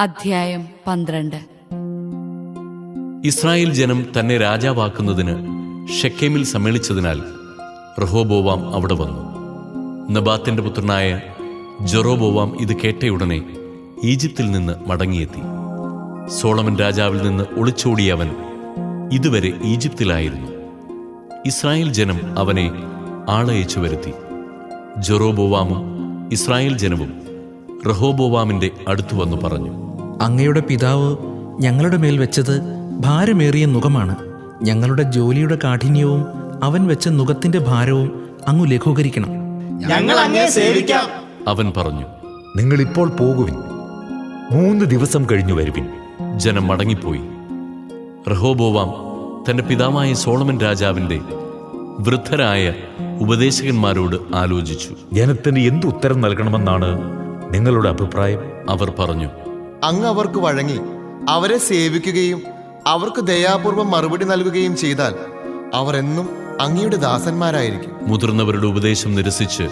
അധ്യായം 12. ഇസ്രായേൽ ജനം തന്നെ രാജാവാക്കുന്നതിന് ഷെക്കേമിൽ സമ്മേളിച്ചതിനാൽ റഹോബോവാം അവിടെ വന്നു. നെബാത്തിന്റെ പുത്രനായ ജെറോബോവാം ഇത് കേട്ടയുടനെ ഈജിപ്തിൽ നിന്ന് മടങ്ങിയെത്തി. സോളമൻ രാജാവിൽ നിന്ന് ഒളിച്ചോടിയവൻ ഇതുവരെ ഈജിപ്തിലായിരുന്നു. ഇസ്രായേൽ ജനം അവനെ ആളയച്ചു വരുത്തി. ജെറോബോവാമും ഇസ്രായേൽ ജനവും റഹോബോവാമിന്റെ അടുത്തു വന്നു പറഞ്ഞു, അങ്ങയുടെ പിതാവ് ഞങ്ങളുടെ മേൽ വെച്ചത് ഭാരമേറിയ നുകമാണ്. ഞങ്ങളുടെ ജോലിയുടെ കാഠിന്യവും അവൻ വെച്ച നുകത്തിന്റെ ഭാരവും അങ്ങ് ലഘൂകരിക്കണം. ഞങ്ങൾ അങ്ങയെ സേവിക്കാം. അവൻ പറഞ്ഞു, നിങ്ങൾ ഇപ്പോൾ പോകുവിൻ, 3 ദിവസം കഴിഞ്ഞു വരുവിൻ. ജനം മടങ്ങിപ്പോയി. റഹോബോവാം തന്റെ പിതാവായ സോളമൻ രാജാവിന്റെ വൃദ്ധരായ ഉപദേശകന്മാരോട് ആലോചിച്ചു. ജനത്തിന് എന്ത് ഉത്തരം നൽകണമെന്നാണ് നിങ്ങളുടെ അഭിപ്രായം? അവർ പറഞ്ഞു, അങ്ങ് അവർക്ക് വഴങ്ങി അവരെ സേവിക്കുകയും അവർക്ക് ദയാപൂർവം മറുപടി നൽകുകയും ചെയ്താൽ അവർ എന്നും അങ്ങയുടെ ദാസന്മാരായിരിക്കും. മുതിർന്നവരുടെ ഉപദേശം നിരസിച്ച്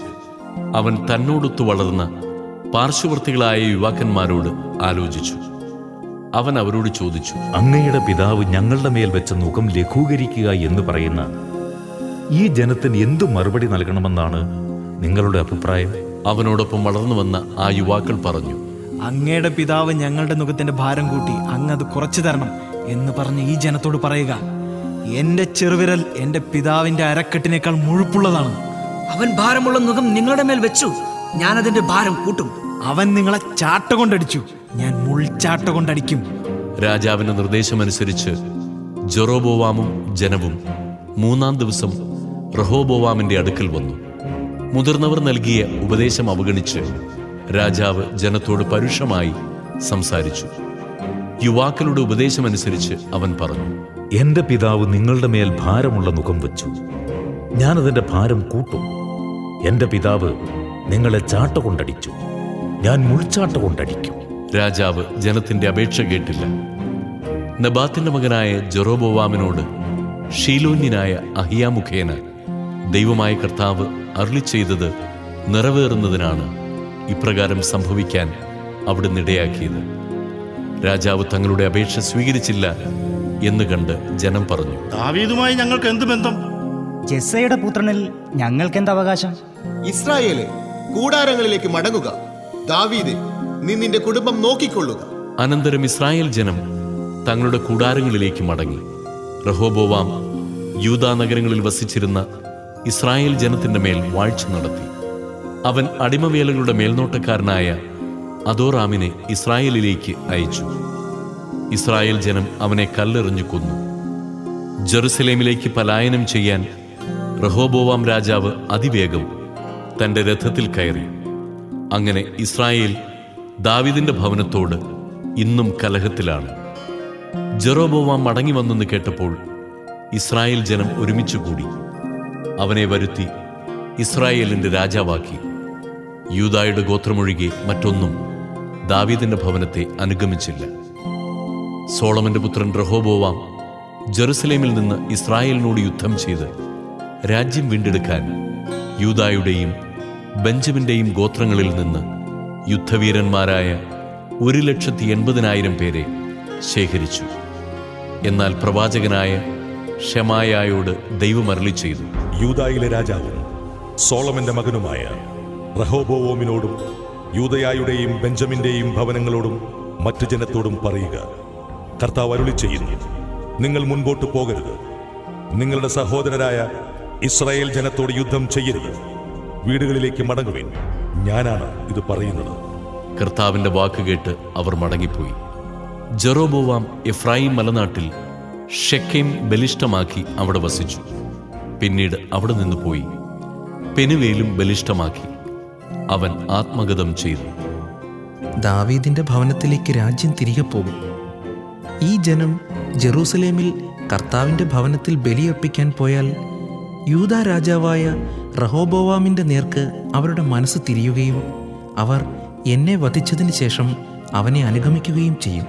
അവൻ തന്നോടൊത്തു വളർന്ന പാർശ്വവർത്തികളായ യുവാക്കന്മാരോട് ആലോചിച്ചു. അവൻ അവരോട് ചോദിച്ചു, അങ്ങയുടെ പിതാവ് ഞങ്ങളുടെ മേൽ വെച്ച നുകം ലഘൂകരിക്കുക എന്ന് പറയുന്ന ഈ ജനത്തിന് എന്തു മറുപടി നൽകണമെന്നാണ് നിങ്ങളുടെ അഭിപ്രായം? അവനോടൊപ്പം വളർന്നു വന്ന ആ യുവാക്കൾ പറഞ്ഞു, അങ്ങയുടെ പിതാവ് ഞങ്ങളുടെ നുകത്തിന്റെ ഭാരം കൂട്ടി അങ്ങ് അത് കുറച്ചു തരണം എന്ന് പറഞ്ഞ് ഈ ജനത്തോട് പറയുക. എന്റെ ചെറുവിരൽ എന്റെ പിതാവിന്റെ അരക്കെട്ടിനേക്കാൾ മുഴുപ്പുള്ളതാണ്. അവൻ ഭാരമുള്ള നുകം നിങ്ങളുടെ മേൽ വെച്ചു, ഞാൻ അതിന്റെ ഭാരം കൂട്ടും. അവൻ നിങ്ങളെ ചാട്ട കൊണ്ടടിച്ചു, ഞാൻ മുൾച്ചാട്ട കൊണ്ടടിക്കും. രാജാവിന്റെ നിർദ്ദേശമനുസരിച്ച് ജെറോബോവാമും ജനവും 3-ാം ദിവസം റഹോബോവാമിന്റെ അടുക്കൽ വന്നു. മുതിർന്നവർ നൽകിയ ഉപദേശം അവഗണിച്ച് രാജാവ് ജനത്തോട് പരുഷമായി സംസാരിച്ചു. യുവാക്കളുടെ ഉപദേശമനുസരിച്ച് അവൻ പറഞ്ഞു, എന്റെ പിതാവ് നിങ്ങളുടെ മേൽ ഭാരമുള്ള നുകം വെച്ചു, ഞാനതിന്റെ ഭാരം കൂട്ടും. എന്റെ പിതാവ് നിങ്ങളെ ചാട്ട കൊണ്ടടിച്ചു, ഞാൻ മുൾച്ചാട്ട കൊണ്ടടിക്കും. രാജാവ് ജനത്തിന്റെ അപേക്ഷ കേട്ടില്ല. നെബാത്തിന്റെ മകനായ ജെറോബോവാമിനോട് ഷീലോന്യനായ അഹിയാ മുഖേന ദൈവമായ കർത്താവ് അരുളി ചെയ്തത് നിറവേറുന്നതിനാണ് ഇപ്രകാരം സംഭവിക്കാൻ അവിടുന്ന് ഇടയാക്കിയത്. രാജാവ് തങ്ങളുടെ അപേക്ഷ സ്വീകരിച്ചില്ല എന്ന് കണ്ട് ജനം പറഞ്ഞു, ദാവീദുമായി ഞങ്ങൾക്ക് എന്ത് ബന്ധം? ജെസ്സയുടെ പുത്രനിൽ ഞങ്ങൾക്ക് എന്ത് അവകാശം? ഇസ്രായേലെ, കൂടാരങ്ങളിലേക്ക് മടങ്ങുക. ദാവീദേ, നീ നിന്റെ കുടുംബം നോക്കിക്കൊള്ളുക. അനന്തരം ഇസ്രായേൽ ജനം തങ്ങളുടെ കൂടാരങ്ങളിലേക്ക് മടങ്ങി. റഹോബോവാം യൂദാ നഗരങ്ങളിൽ വസിച്ചിരുന്ന ഇസ്രായേൽ ജനത്തിന്റെ മേൽ വാഴ്ച നടത്തി. അവൻ അടിമവേലകളുടെ മേൽനോട്ടക്കാരനായ അദോറാമിനെ ഇസ്രായേലിലേക്ക് അയച്ചു. ഇസ്രായേൽ ജനം അവനെ കല്ലെറിഞ്ഞു കൊന്നു. ജെറുസലേമിലേക്ക് പലായനം ചെയ്യാൻ റഹോബോവാം രാജാവ് അതിവേഗം തന്റെ രഥത്തിൽ കയറി. അങ്ങനെ ഇസ്രായേൽ ദാവീദിന്റെ ഭവനത്തോട് ഇന്നും കലഹത്തിലാണ്. ജെറോബോവാം മടങ്ങി വന്നെന്ന് കേട്ടപ്പോൾ ഇസ്രായേൽ ജനം ഒരുമിച്ച് കൂടി അവനെ വരുത്തി ഇസ്രായേലിന്റെ രാജാവാക്കി. യൂദായുടെ ഗോത്രമൊഴികെ മറ്റൊന്നും ദാവീദിന്റെ ഭവനത്തെ അനുഗമിച്ചില്ല. സോളമന്റെ പുത്രൻ റഹോബോവാം ജെറുസലേമിൽ നിന്ന് ഇസ്രായേലിനോട് യുദ്ധം ചെയ്ത് രാജ്യം വീണ്ടെടുക്കാൻ യൂദായുടെയും ബെഞ്ചമിന്റെയും ഗോത്രങ്ങളിൽ നിന്ന് യുദ്ധവീരന്മാരായ 1,80,000 പേരെ ശേഖരിച്ചു. എന്നാൽ പ്രവാചകനായ ഷെമായായോട് ദൈവം അരുളി ചെയ്തു, യൂദായിലെ രാജാവും സോളമന്റെ മകനുമായ റഹോബോവോമിനോടും യൂദയായുടെയും ബെഞ്ചമിന്റെയും ഭവനങ്ങളോടും മറ്റു ജനത്തോടും പറയുക, കർത്താവ് അരുളി ചെയ്യുന്നു, നിങ്ങൾ മുൻപോട്ട് പോകരുത്. നിങ്ങളുടെ സഹോദരരായ ഇസ്രായേൽ ജനത്തോട് യുദ്ധം ചെയ്യരുത്. വീടുകളിലേക്ക് മടങ്ങുവിൻ. ഞാനാണ് ഇത് പറയുന്നത്. കർത്താവിന്റെ വാക്കുകേട്ട് അവർ മടങ്ങിപ്പോയി. ജെറോബോവാം എഫ്രായിം മലനാട്ടിൽ ഷെക്കേം ബലിഷ്ഠമാക്കി അവിടെ വസിച്ചു. പിന്നീട് അവിടെ നിന്ന് പോയി പെനുവേലും ബലിഷ്ഠമാക്കി അവൻ ആത്മഗതം ചെയ്തു. ദാവീദിന്റെ ഭവനത്തിലേക്ക് രാജ്യം തിരികെ പോകും. ഈ ജനം ജെറൂസലേമിൽ കർത്താവിന്റെ ഭവനത്തിൽ ബലിയർപ്പിക്കാൻ പോയാൽ യൂദാ രാജാവായ റഹോബോവാമിന്റെ നേർക്ക് അവരുടെ മനസ്സ് തിരിയുകയും അവർ എന്നെ വധിച്ചതിന് ശേഷം അവനെ അനുഗമിക്കുകയും ചെയ്യും.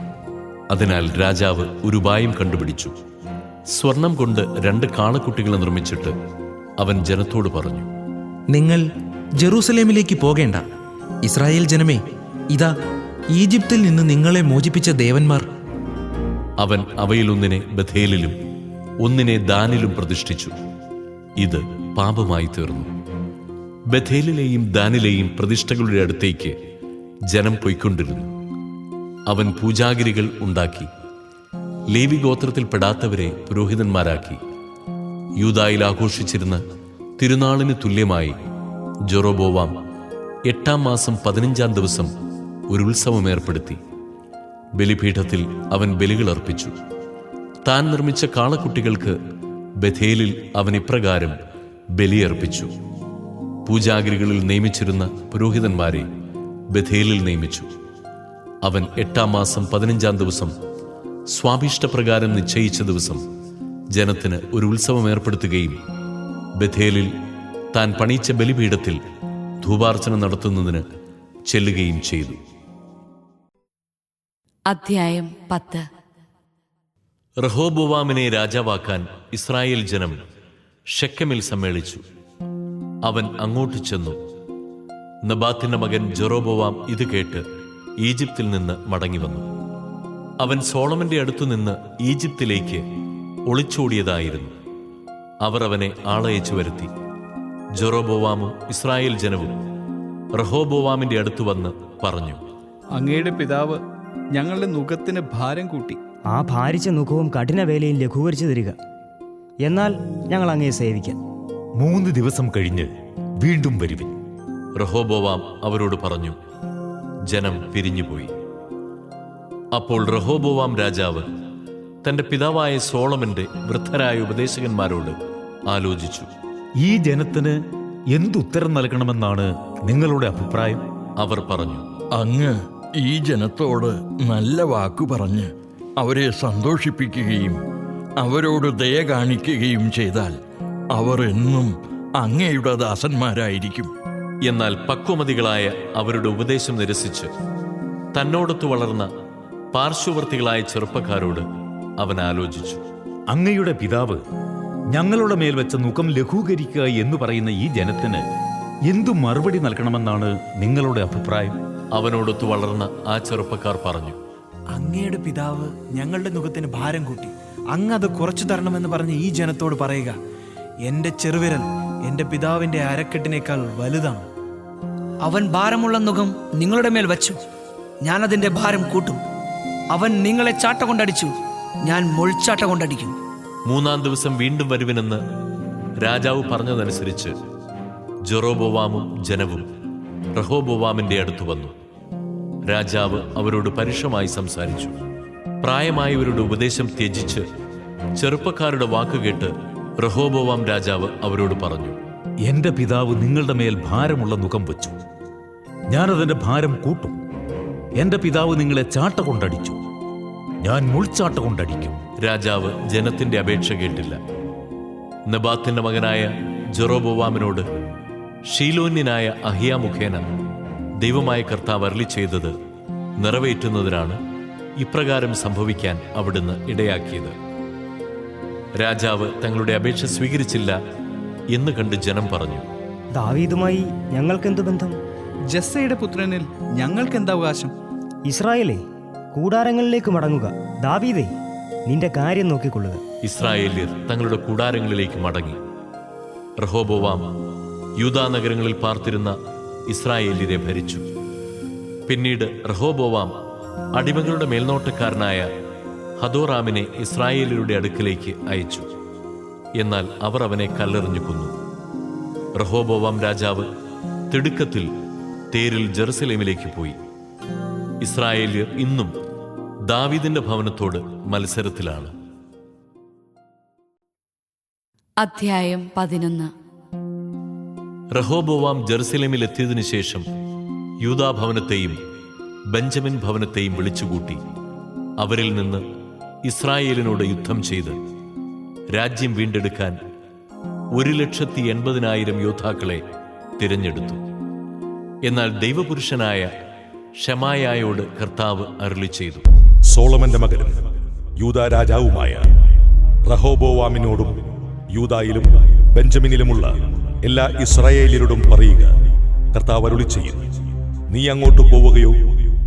അതിനാൽ രാജാവ് ഒരു ഉപായം കണ്ടുപിടിച്ചു. സ്വർണം കൊണ്ട് 2 കാളക്കുട്ടികളെ നിർമ്മിച്ചിട്ട് അവൻ ജനത്തോട് പറഞ്ഞു, നിങ്ങൾ ജെറൂസലേമിലേക്ക് പോകേണ്ട. ഇസ്രായേൽ ജനമേ, ഇതാ ഈജിപ്തിൽ നിന്ന് നിങ്ങളെ മോചിപ്പിച്ച ദേവന്മാർ. അവൻ അവയിലൊന്നിനെ ബഥേലിലും ഒന്നിനെ ദാനിലും പ്രതിഷ്ഠിച്ചു. ഇത് പാപമായി തീർന്നു. ബഥേലിലെയും ദാനിലെയും പ്രതിഷ്ഠകളുടെ അടുത്തേക്ക് ജനം പൊയ്ക്കൊണ്ടിരുന്നു. അവൻ പൂജാഗിരികൾ ഉണ്ടാക്കി ലേവി ഗോത്രത്തിൽപ്പെടാത്തവരെ പുരോഹിതന്മാരാക്കി. യൂദായിൽ ആഘോഷിച്ചിരുന്ന തിരുനാളിന് തുല്യമായി ജെറൊബോവാം 8-ാം മാസം 15-ാം ദിവസം ഒരു ഉത്സവം ഏർപ്പെടുത്തി. ബലിപീഠത്തിൽ അവൻ ബലികൾ അർപ്പിച്ചു. താൻ നിർമ്മിച്ച കാളക്കുട്ടികൾക്ക് ബഥേലിൽ അവൻ ഇപ്രകാരം ബലിയർപ്പിച്ചു. പൂജാഗിരികളിൽ നിയമിച്ചിരുന്ന പുരോഹിതന്മാരെ ബഥേലിൽ നിയമിച്ചു. അവൻ 8-ാം മാസം 15-ാം ദിവസം സ്വാഭീഷ്ടപ്രകാരം നിശ്ചയിച്ച ദിവസം ജനത്തിന് ഒരു ഉത്സവം ഏർപ്പെടുത്തുകയും ബഥേലിൽ താൻ പണിയിച്ച ബലിപീഠത്തിൽ ധൂപാർച്ചന നടത്തുന്നതിന് ചെല്ലുകയും ചെയ്തു. അധ്യായം 10. റഹോബോവാമിനെ രാജാവാക്കാൻ ഇസ്രായേൽ ജനം ഷെക്കെമിൽ സമ്മേളിച്ചു. അവൻ അങ്ങോട്ട് ചെന്നു. നബാത്തിന്റെ മകൻ ജെറൊബോവാം ഇത് കേട്ട് ഈജിപ്തിൽ നിന്ന് മടങ്ങിവന്നു. അവൻ സോളമന്റെ അടുത്തുനിന്ന് ഈജിപ്തിലേക്ക് ഒളിച്ചോടിയതായിരുന്നു. അവർ അവനെ ആളയച്ചു വരുത്തി. ജെറൊബോവാമും ഇസ്രായേൽ ജനവും റഹോബോവാമിന്റെ അടുത്ത് വന്ന് പറഞ്ഞു, അങ്ങയുടെ പിതാവ് ഞങ്ങളുടെ നുഖത്തിന് ഭാരം കൂട്ടി. ആ ഭാരിച്ച നുഖവും കഠിനവേലയും ലഘൂകരിച്ചു തരിക. എന്നാൽ ഞങ്ങൾ അങ്ങയെ സേവിക്കാം. 3 ദിവസം കഴിഞ്ഞ് വീണ്ടും വരുവിൻ. റഹോബോവാം അവരോട് പറഞ്ഞു. ജനം പിരിഞ്ഞുപോയി. അപ്പോൾ റഹോബോവാം രാജാവ് തന്റെ പിതാവായ സോളമന്റെ വൃദ്ധരായ ഉപദേശകന്മാരോട് ആലോചിച്ചു. ഈ ജനത്തിന് എന്തുത്തരം നൽകണമെന്നാണ് നിങ്ങളുടെ അഭിപ്രായം? അവർ പറഞ്ഞു, അങ്ങ് ഈ ജനത്തോട് നല്ല വാക്കു പറഞ്ഞ് അവരെ സന്തോഷിപ്പിക്കുകയും അവരോട് ദയ കാണിക്കുകയും ചെയ്താൽ അവർ എന്നും അങ്ങയുടെ ദാസന്മാരായിരിക്കും. എന്നാൽ പക്വമതികളായ അവരുടെ ഉപദേശം നിരസിച്ച് തന്നോടൊത്തു വളർന്ന പാർശ്വവർത്തികളായ ചെറുപ്പക്കാരോട് അവൻ ആലോചിച്ചു. അങ്ങയുടെ പിതാവ് ഞങ്ങളുടെ മേൽ വെച്ച നുഖം ലഘൂകരിക്കുക എന്ന് പറയുന്ന ഈ ജനത്തിന് എന്തു മറുപടി നൽകണമെന്നാണ് നിങ്ങളുടെ അഭിപ്രായം? അവനോടൊത്തു വളർന്ന ആ ചെറുപ്പക്കാർ പറഞ്ഞു, അങ്ങയുടെ പിതാവ് ഞങ്ങളുടെ നുഖത്തിന് ഭാരം കൂട്ടി. അങ്ങ് അത് കുറച്ചു തരണമെന്ന് പറഞ്ഞ് ഈ ജനത്തോട് പറയുക. എന്റെ ചെറുവിരൽ എന്റെ പിതാവിന്റെ അരക്കെട്ടിനേക്കാൾ വലുതാണ്. അവൻ ഭാരമുള്ള നുകം നിങ്ങളുടെ മേൽ വച്ചു, ഞാൻ അതിന്റെ ഭാരം കൂട്ടും. അവൻ നിങ്ങളെ ചാട്ട കൊണ്ടടിച്ചു, ഞാൻ മുൾച്ചാട്ട കൊണ്ടടിക്കും. 3-ാം ദിവസം വീണ്ടും വരുവിനെന്ന് രാജാവ് പറഞ്ഞതനുസരിച്ച് ജെറൊബോവാമും ജനവും റഹോബോവാമിന്റെ അടുത്ത് വന്നു. രാജാവ് അവരോട് പരുഷമായി സംസാരിച്ചു. പ്രായമായവരുടെ ഉപദേശം ത്യജിച്ച് ചെറുപ്പക്കാരുടെ വാക്കുകേട്ട് റഹോബോവാം രാജാവ് അവരോട് പറഞ്ഞു, എന്റെ പിതാവ് നിങ്ങളുടെ മേൽ ഭാരമുള്ള നുഖം വെച്ചു. ഞാനതിന്റെ ഭാരം കൂട്ടും. എന്റെ പിതാവ് നിങ്ങളെ ചാട്ട കൊണ്ടടിച്ചു, ഞാൻ മുൾച്ചാട്ട കൊണ്ടടിക്കും. രാജാവ് ജനത്തിന്റെ അപേക്ഷ കേട്ടില്ല. നെബാത്തിന്റെ മകനായ ജെറൊബോവാമിനോട് ഷീലോന്യനായ അഹിയ മുഖേന ദൈവമായ കർത്താവ് അരുളി ചെയ്തത് നിറവേറ്റുന്നതിനാണ് ഇപ്രകാരം സംഭവിക്കാൻ അവിടുന്ന് ഇടയാക്കിയത്. രാജാവ് തങ്ങളുടെ അപേക്ഷ സ്വീകരിച്ചില്ല എന്ന് കണ്ട് ജനം പറഞ്ഞു, ദാവീദുമായി ഞങ്ങൾക്കെന്തു ബന്ധം? ജസ്സയുടെ പുത്രനിൽ ഞങ്ങൾക്കെന്ത് അവകാശം? ഇസ്രായേലേ, കൂടാരങ്ങളിലേക്ക് മടങ്ങുക. ദാവീദേ, നിന്റെ കാര്യം നോക്കിക്കൊള്ളുക. ഇസ്രായേല്യർ തങ്ങളുടെ കൂടാരങ്ങളിലേക്ക് മടങ്ങി. റഹോബോവാം യൂദാ നഗരങ്ങളിൽ പാർത്തിരുന്ന ഇസ്രായേല്യരെ ഭരിച്ചു. പിന്നീട് റഹോബോവാം അടിമകളുടെ മേൽനോട്ടക്കാരനായ ഹദോറാമിനെ ഇസ്രായേല്യരുടെ അടുക്കലേക്ക് അയച്ചു. എന്നാൽ അവർ അവനെ കല്ലെറിഞ്ഞു കൊന്നു. റഹോബോവാം രാജാവ് തിടുക്കത്തിൽ തേരിൽ ജെറുസലേമിലേക്ക് പോയി. ഇസ്രായേല്യർ ഇന്നും ദാവീദിന്റെ ഭവനത്തോട് മത്സരത്തിലാണ്. അധ്യായം 11. റഹോബോവാം ജെറുസലേമിൽ എത്തിയതിനു ശേഷം യൂദാ ഭവനത്തെയും ബെഞ്ചമിൻ ഭവനത്തെയും വിളിച്ചുകൂട്ടി അവരിൽ നിന്ന് ഇസ്രായേലിനോട് യുദ്ധം ചെയ്ത് രാജ്യം വീണ്ടെടുക്കാൻ 180,000 യോദ്ധാക്കളെ തിരഞ്ഞെടുത്തു. എന്നാൽ ദൈവപുരുഷനായ ഷെമായായോട് കർത്താവ് അരുളി ചെയ്തു, സോളമന്റെ മകനും യൂദാ രാജാവുമായ റഹോബോവാമിനോടും യൂദായിലും ബെഞ്ചമിനിലുമുള്ള എല്ലാ ഇസ്രായേലിയരോടും പറയുക, കർത്താവ് അരുളി ചെയ്യുന്നു, നീ അങ്ങോട്ട് പോവുകയോ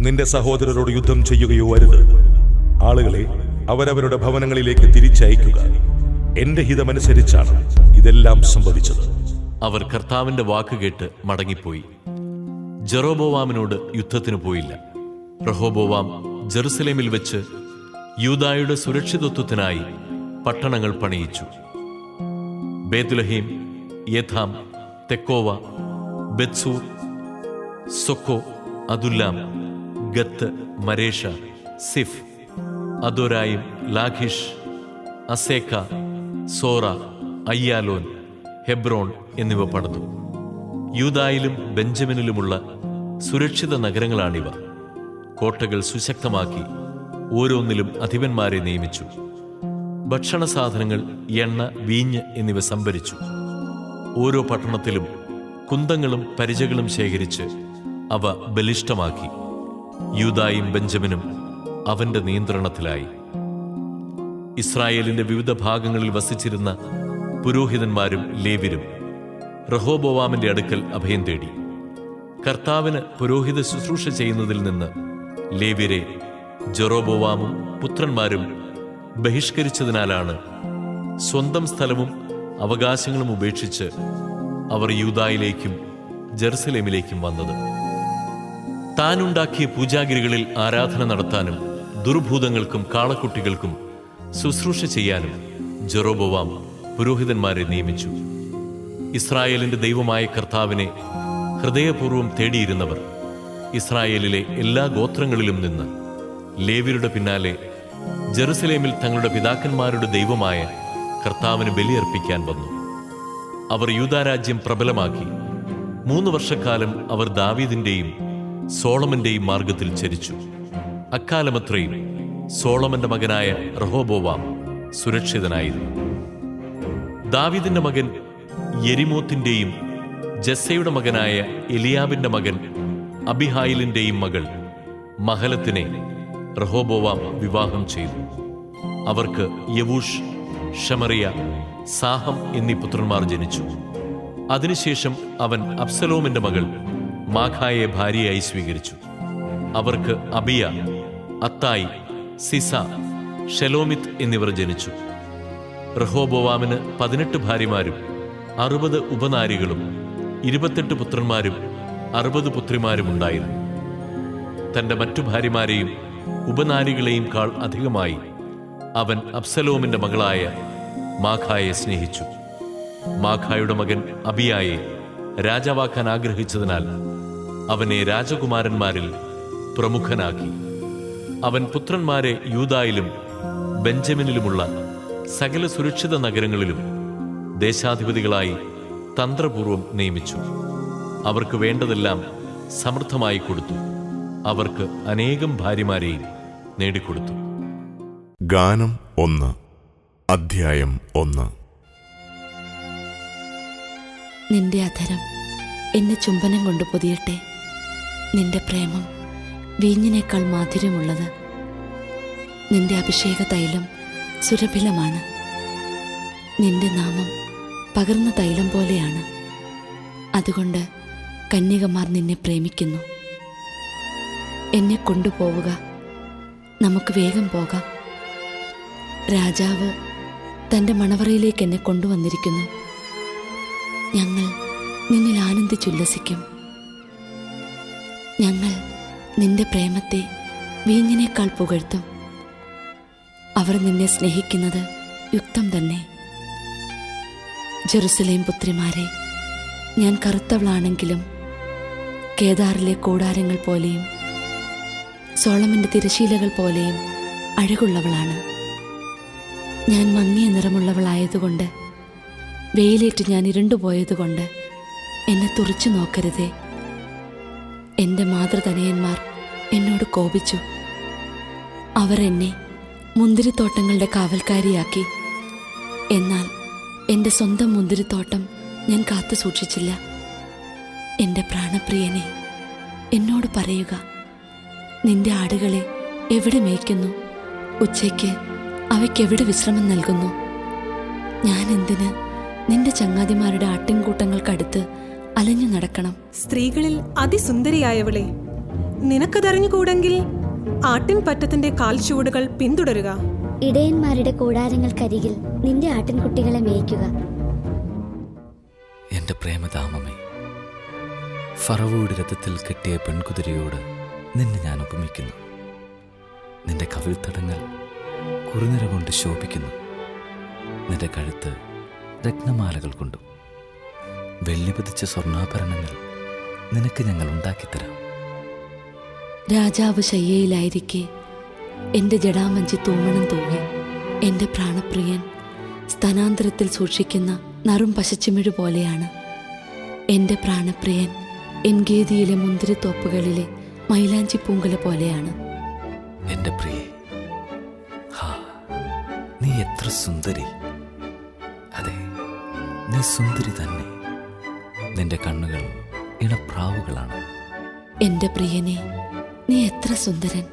നിന്റെ സഹോദരരോട് യുദ്ധം ചെയ്യുകയോ അരുത്. ആളുകളെ അവരവരുടെ ഭവനങ്ങളിലേക്ക് തിരിച്ചയക്കുക. എന്റെ ഹിതമനുസരിച്ചാണ് ഇതെല്ലാം സംഭവിച്ചത്. അവർ കർത്താവിന്റെ വാക്ക് കേട്ട് മടങ്ങിപ്പോയി. ജെറോബോവാമിനോട് യുദ്ധത്തിന് പോയില്ല. റഹോബോവാം ജെറുസലേമിൽ വെച്ച് യൂദായുടെ സുരക്ഷിതത്വത്തിനായി പട്ടണങ്ങൾ പണിയിച്ചു. ബേത്ലഹീം, യേഥാം, തെക്കോവ, ബെത്സൂർ, സൊക്കോ, അതുല്ലാം, ഗത്ത്, മരേഷ, സിഫ്, അദോരായും, ലാഖിഷ്, അസേക്ക, സോറ, അയ്യാലോൻ, ഹെബ്രോൺ എന്നിവ പണിതു. യൂദായിലും ബെഞ്ചമിനിലുമുള്ള സുരക്ഷിത നഗരങ്ങളാണിവ. കോട്ടകൾ സുശക്തമാക്കി ഓരോന്നിലും അധിപന്മാരെ നിയമിച്ചു. ഭക്ഷണ സാധനങ്ങൾ, എണ്ണ, വീഞ്ഞ് എന്നിവ സംഭരിച്ചു. ഓരോ പട്ടണത്തിലും കുന്തങ്ങളും പരിചകളും ശേഖരിച്ച് അവ ബലിഷ്ഠമാക്കി. യൂദായും ബെഞ്ചമിനും അവന്റെ നിയന്ത്രണത്തിലായി. ഇസ്രായേലിന്റെ വിവിധ ഭാഗങ്ങളിൽ വസിച്ചിരുന്ന പുരോഹിതന്മാരും ലേവ്യരും റഹോബോവാമിന്റെ അടുക്കൽ അഭയം തേടി. കർത്താവിന് പുരോഹിത ശുശ്രൂഷ ചെയ്യുന്നതിൽ നിന്ന് ലേവ്യരെ ജെറോബോവാമും പുത്രന്മാരും ബഹിഷ്കരിച്ചതിനാലാണ് സ്വന്തം സ്ഥലവും അവകാശങ്ങളും ഉപേക്ഷിച്ച് അവർ യൂദായിലേക്കും ജെറുസലേമിലേക്കും വന്നത്. താനുണ്ടാക്കിയ പൂജാഗിരികളിൽ ആരാധന നടത്താനും ദുർഭൂതങ്ങൾക്കും കാളക്കുട്ടികൾക്കും ശുശ്രൂഷ ചെയ്യാനും ജെറോബോവാം പുരോഹിതന്മാരെ നിയമിച്ചു. ഇസ്രായേലിന്റെ ദൈവമായ കർത്താവിനെ ഹൃദയപൂർവ്വം തേടിയിരുന്നവർ ഇസ്രായേലിലെ എല്ലാ ഗോത്രങ്ങളിലും നിന്ന് ലേവ്യരുടെ പിന്നാലെ ജെറുസലേമിൽ തങ്ങളുടെ പിതാക്കന്മാരുടെ ദൈവമായ കർത്താവിന് ബലിയർപ്പിക്കാൻ വന്നു. അവർ യൂദാരാജ്യം പ്രബലമാക്കി. 3 വർഷക്കാലം അവർ ദാവീദിന്റെയും സോളമന്റെയും മാർഗത്തിൽ ചരിച്ചു. അക്കാലമത്രയും സോളമന്റെ മകനായ റഹോബോവാം സുരക്ഷിതനായിരുന്നു. ദാവീദിന്റെ മകൻ യെരിമോത്തിന്റെയും ജസ്സയുടെ മകനായ എലിയാബിന്റെ മകൻ അബിഹായിലിന്റെയും മകൾ മഹലത്തിനെ റഹോബോവാം വിവാഹം ചെയ്തു. അവർക്ക് യവൂഷ്, ഷമറിയ, സാഹം എന്നീ പുത്രന്മാർ ജനിച്ചു. അതിനുശേഷം അവൻ അബ്സലോമിന്റെ മകൾ മാഖായെ ഭാര്യയായി സ്വീകരിച്ചു. അവർക്ക് അബിയ, അത്തായി, സിസ, ഷെലോമിത്ത് എന്നിവർ ജനിച്ചു. റഹോബോവാമിന് 18 ഭാര്യമാരും 60 ഉപനാരികളും 28 പുത്രന്മാരും 60 പുത്രിമാരും ഉണ്ടായിരുന്നു. തന്റെ മറ്റു ഭാര്യമാരെയും ഉപനാരികളെയും കാൾ അധികമായി അവൻ അബ്സലോമിന്റെ മകളായ മാഖായെ സ്നേഹിച്ചു. മാഖായുടെ മകൻ അബിയായെ രാജാവാക്കാൻ ആഗ്രഹിച്ചതിനാൽ അവനെ രാജകുമാരന്മാരിൽ പ്രമുഖനാക്കി. അവൻ പുത്രന്മാരെ യൂദായിലും ബെഞ്ചമിനിലുമുള്ള സകല സുരക്ഷിത നഗരങ്ങളിലും ദേശാധിപതികളായി തന്ത്രപൂർവം നിയമിച്ചു. അവർക്ക് വേണ്ടതെല്ലാം സമൃദ്ധമായി കൊടുത്തു. അവർക്ക് അനേകം ഭാര്യമാരെയും നേടിക്കൊടുത്തു. ഗാനം 1, അധ്യായം 1. നിന്റെ അധരം എന്നെ ചുംബനം കൊണ്ട് പൊതിയട്ടെ. നിന്റെ പ്രേമം വീഞ്ഞിനേക്കാൾ മാധുര്യമുള്ളത്. നിന്റെ അഭിഷേക തൈലം സുരഭിലമാണ്. നിന്റെ നാമം പകർന്ന തൈലം പോലെയാണ്. അതുകൊണ്ട് കന്യകമാർ നിന്നെ പ്രേമിക്കുന്നു. എന്നെ കൊണ്ടുപോവുക, നമുക്ക് വേഗം പോകാം. രാജാവ് തൻ്റെ മണവറയിലേക്ക് എന്നെ കൊണ്ടുവന്നിരിക്കുന്നു. ഞങ്ങൾ നിന്നിൽ ആനന്ദിച്ചുല്ലസിക്കും. ഞങ്ങൾ നിന്റെ പ്രേമത്തെ വീഞ്ഞിനേക്കാൾ പുകഴ്ത്തും. അവർ നിന്നെ സ്നേഹിക്കുന്നത് യുക്തം തന്നെ. ജെറുസലേം പുത്രിമാരെ, ഞാൻ കറുത്തവളാണെങ്കിലും കേദാറിലെ കൂടാരങ്ങൾ പോലെയും സോളമന്റെ തിരശീലകൾ പോലെയും അഴകുള്ളവളാണ്. ഞാൻ മങ്ങിയ നിറമുള്ളവളായതുകൊണ്ട്, വെയിലേറ്റ് ഞാൻ ഇരുണ്ടുപോയതുകൊണ്ട് എന്നെ തുറിച്ചു നോക്കരുതേ. എൻ്റെ മാതൃതനയന്മാർ എന്നോട് കോപിച്ചു. അവർ എന്നെ മുന്തിരിത്തോട്ടങ്ങളുടെ കാവൽക്കാരിയാക്കി. എന്നാൽ എൻ്റെ സ്വന്തം മുന്തിരിത്തോട്ടം ഞാൻ കാത്തു സൂക്ഷിച്ചില്ല. എൻ്റെ പ്രാണപ്രിയനെ, എന്നോട് പറയുക, നിന്റെ ആടുകളെ എവിടെ മേയ്ക്കുന്നു? ഉച്ചയ്ക്ക് അവയ്ക്കെവിടെ വിശ്രമം നൽകുന്നു? ഞാൻ എന്തിന് നിന്റെ ചങ്ങാതിമാരുടെ ആട്ടിൻകൂട്ടങ്ങൾക്കടുത്ത് അലഞ്ഞു നടക്കണം? സ്ത്രീകളിൽ അതിസുന്ദരിയായവളെ, നിനക്കതറിഞ്ഞുകൂടെങ്കിൽ ആട്ടിൻ പറ്റത്തിന്റെ കാൽച്ചുവടുകൾ പിന്തുടരുക. ഇടയന്മാരുടെ കൂടാരങ്ങൾക്കരികിൽ നിന്റെ ആട്ടിൻകുട്ടികളെ മേയ്ക്കുക. എന്റെ പ്രേമധാമമേ, ഫറവോയുടെ രഥത്തിൽ കെട്ടിയ പെൺകുതിരയോട് നിന്നെ ഞാൻ ഉപമിക്കുന്നു. നിന്റെ കവിൾത്തടങ്ങൾ കുറുനിര കൊണ്ട് ശോഭിക്കുന്നു. നിന്റെ കഴുത്ത് രത്നമാലകൾ കൊണ്ടും വെള്ളി പതിച്ച സ്വർണ്ണാഭരണങ്ങൾ നിനക്ക് ഞങ്ങൾ ഉണ്ടാക്കിത്തരാം. രാജാവ് ശയ്യയിലായിരിക്കെ എൻ്റെ ജടാമഞ്ചി തൂമണം തൂങ്ങി. എൻ്റെ പ്രാണപ്രിയൻ സ്തനാന്തരത്തിൽ സൂക്ഷിക്കുന്ന നറും പശച്ചിമിഴ് പോലെയാണ്. എൻ്റെ പ്രാണപ്രിയൻ എൻഗേദിയിലെ മുന്തിരിത്തോപ്പുകളിലെ മൈലാഞ്ചി പൂങ്കുല പോലെയാണ്. എന്റെ പ്രിയേ, ഹാ, നീ എത്ര സുന്ദരി! അതെ, നീ സുന്ദരി തന്നെ. നിന്റെ കണ്ണുകൾ ഇണപ്രാവുകളാണ്. എൻ്റെ പ്രിയനെ, നീ എത്ര സുന്ദരൻ!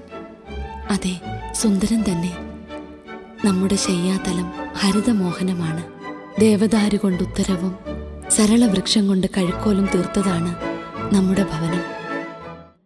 അതെ, സുന്ദരൻ തന്നെ. നമ്മുടെ ശയ്യാതലം ഹരിതമോഹനമാണ്. ദേവദാരു കൊണ്ട് ഉത്തരവും സരള വൃക്ഷം കൊണ്ട് കഴുക്കോലും തീർത്തതാണ് നമ്മുടെ ഭവനം.